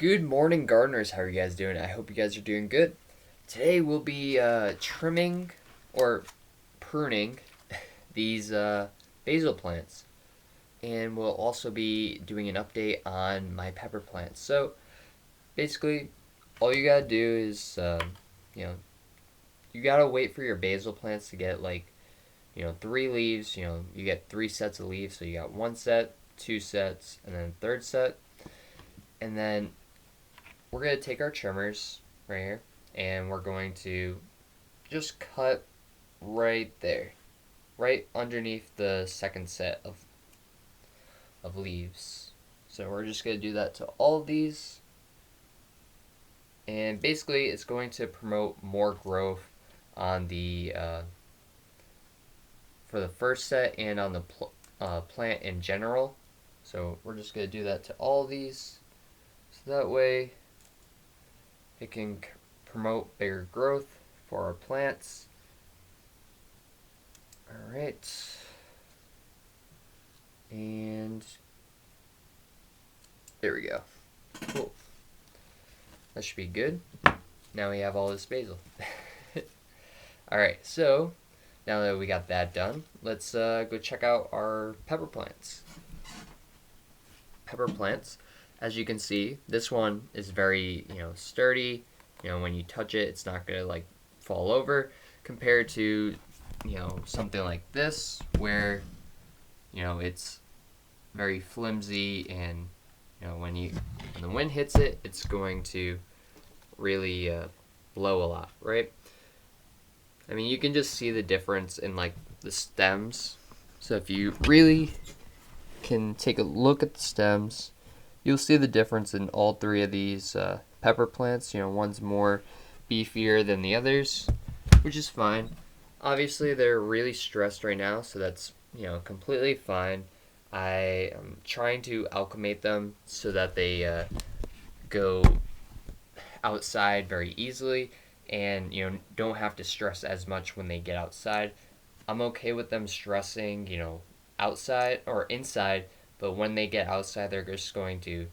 Good morning, gardeners. How are you guys doing? I hope you guys are doing good. Today we'll be trimming or pruning these basil plants, and we'll also be doing an update on my pepper plants. So basically, all you gotta do is, you know, you gotta wait for your basil plants to get three leaves. You get three sets of leaves. So you got one set, two sets, and then third set, and then we're going to take our trimmers right here and we're going to just cut right there, right underneath the second set of leaves. So we're just going to do that to all of these, and basically it's going to promote more growth on the for the first set and on the plant in general. So we're just going to do that to all of these, so that way it can promote bigger growth for our plants. Alright. And there we go. Cool. That should be good. Now we have all this basil. Alright, so now that we got that done, let's go check out our pepper plants. Pepper plants, as you can see, this one is very, sturdy. When you touch it, it's not gonna like fall over, compared to, something like this where, it's very flimsy, and when the wind hits it, it's going to really blow a lot, right? I mean, you can just see the difference in like the stems. So if you really can take a look at the stems, you'll see the difference in all three of these pepper plants. One's more beefier than the others, which is fine. Obviously, they're really stressed right now, so that's completely fine. I am trying to acclimate them so that they go outside very easily, and don't have to stress as much when they get outside. I'm okay with them stressing, outside or inside, but when they get outside, they're just going to.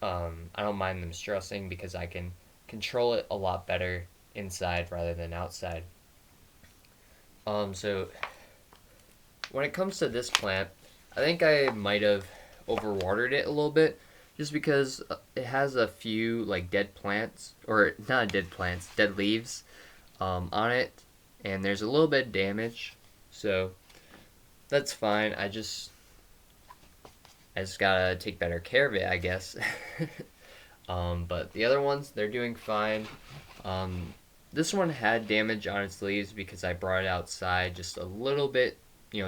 I don't mind them stressing because I can control it a lot better inside rather than outside. So when it comes to this plant, I think I might have overwatered it a little bit, just because it has a few like dead plants, or not dead plants, dead leaves on it, and there's a little bit of damage. So that's fine. I just gotta take better care of it, I guess. But the other ones, they're doing fine. This one had damage on its leaves because I brought it outside just a little bit,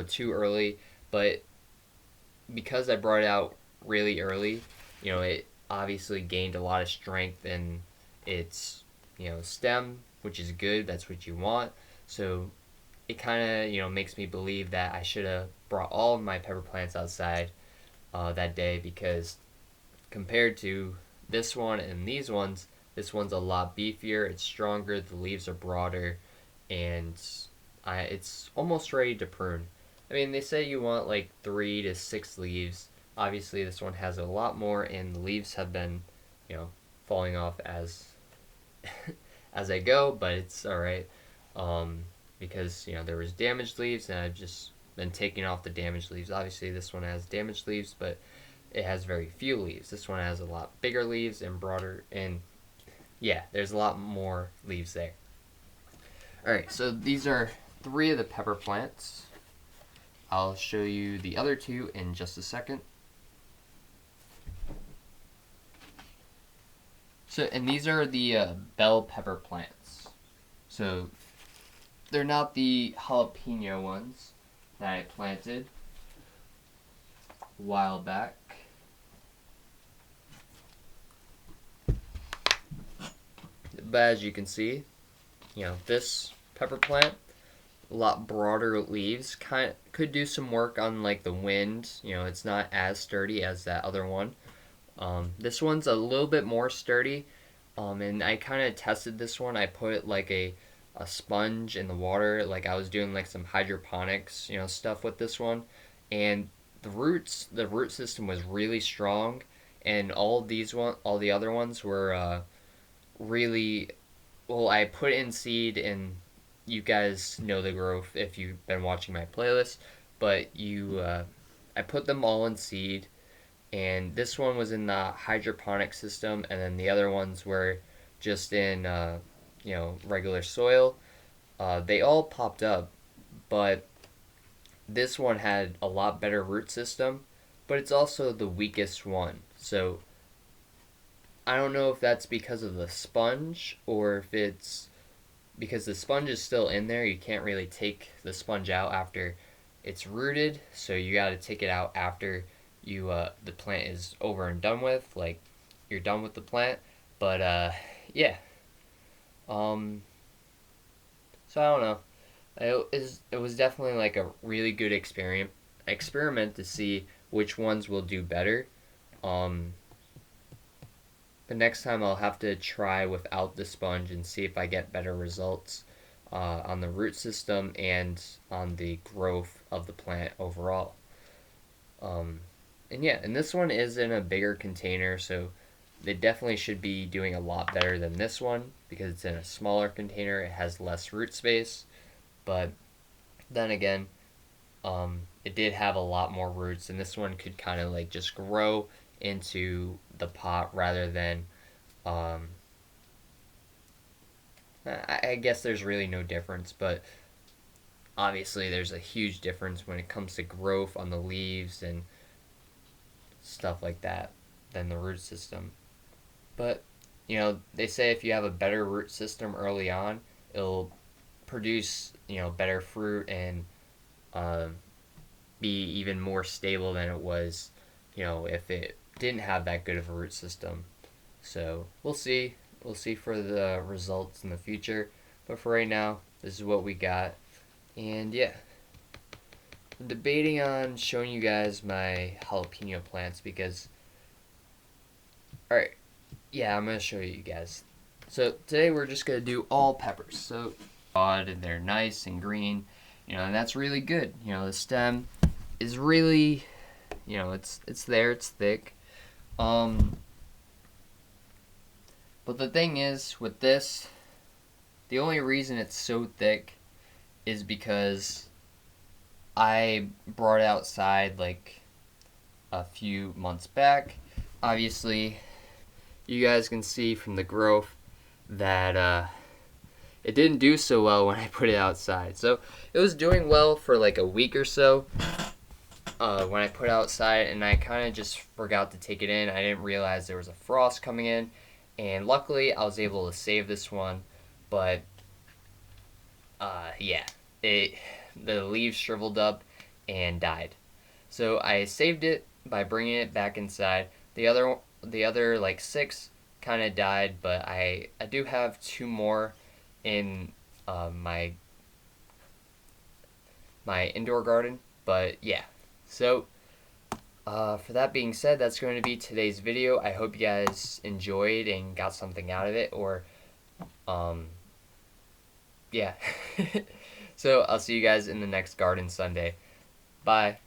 too early. But because I brought it out really early, it obviously gained a lot of strength in its, stem, which is good. That's what you want. So it kind of, makes me believe that I should have brought all of my pepper plants outside that day, because compared to this one and these ones, this one's a lot beefier, it's stronger, the leaves are broader, and it's almost ready to prune. I mean, they say you want like 3 to 6 leaves. Obviously, this one has a lot more, and the leaves have been, falling off as as I go, but it's all right, because there was damaged leaves, and I've just been taking off the damaged leaves. Obviously, this one has damaged leaves, but it has very few leaves. This one has a lot bigger leaves and broader, and yeah, there's a lot more leaves there. Alright, so these are 3 of the pepper plants. I'll show you the other 2 in just a second. So, and these are the bell pepper plants. So, they're not the jalapeno ones that I planted a while back. But as you can see, this pepper plant, a lot broader leaves, could do some work on like the wind. It's not as sturdy as that other one. This one's a little bit more sturdy, and I kind of tested this one. I put like a sponge in the water, like I was doing like some hydroponics, stuff with this one, and the root system was really strong, and all the other ones were really well. I put in seed, and you guys know the growth if you've been watching my playlist. But I put them all in seed, and this one was in the hydroponic system, and then the other ones were just in regular soil. They all popped up, but this one had a lot better root system, but it's also the weakest one. So I don't know if that's because of the sponge or if it's because the sponge is still in there. You can't really take the sponge out after it's rooted, so you got to take it out after the plant is over and done with, like you're done with the plant. But yeah. Um so I don't know. It was definitely like a really good experiment to see which ones will do better. Um the next time I'll have to try without the sponge and see if I get better results on the root system and on the growth of the plant overall. Um, and yeah, and this one is in a bigger container, so they definitely should be doing a lot better than this one because it's in a smaller container. It has less root space, but then again, it did have a lot more roots, and this one could kind of like just grow into the pot rather than. Um, I guess there's really no difference, but obviously there's a huge difference when it comes to growth on the leaves and stuff like that than the root system. But they say if you have a better root system early on, it'll produce better fruit and uh, be even more stable than it was if it didn't have that good of a root system. So we'll see. We'll see for the results in the future. But for right now, this is what we got. And yeah, I'm debating on showing you guys my jalapeno plants because, alright, yeah, I'm going to show you guys. So today we're just going to do all peppers. So, odd and they're nice and green, and that's really good. The stem is really, it's there, it's thick. But the thing is, with this, the only reason it's so thick is because I brought it outside like a few months back. Obviously, you guys can see from the growth that it didn't do so well when I put it outside. So it was doing well for like a week or so when I put it outside, and I kind of just forgot to take it in. I didn't realize there was a frost coming in, and luckily I was able to save this one. But yeah, the leaves shriveled up and died. So I saved it by bringing it back inside. The other like 6 kind of died, but I do have 2 more in my indoor garden. But yeah, so for that being said, that's going to be today's video. I hope you guys enjoyed and got something out of it, or yeah. So I'll see you guys in the next Garden Sunday. Bye.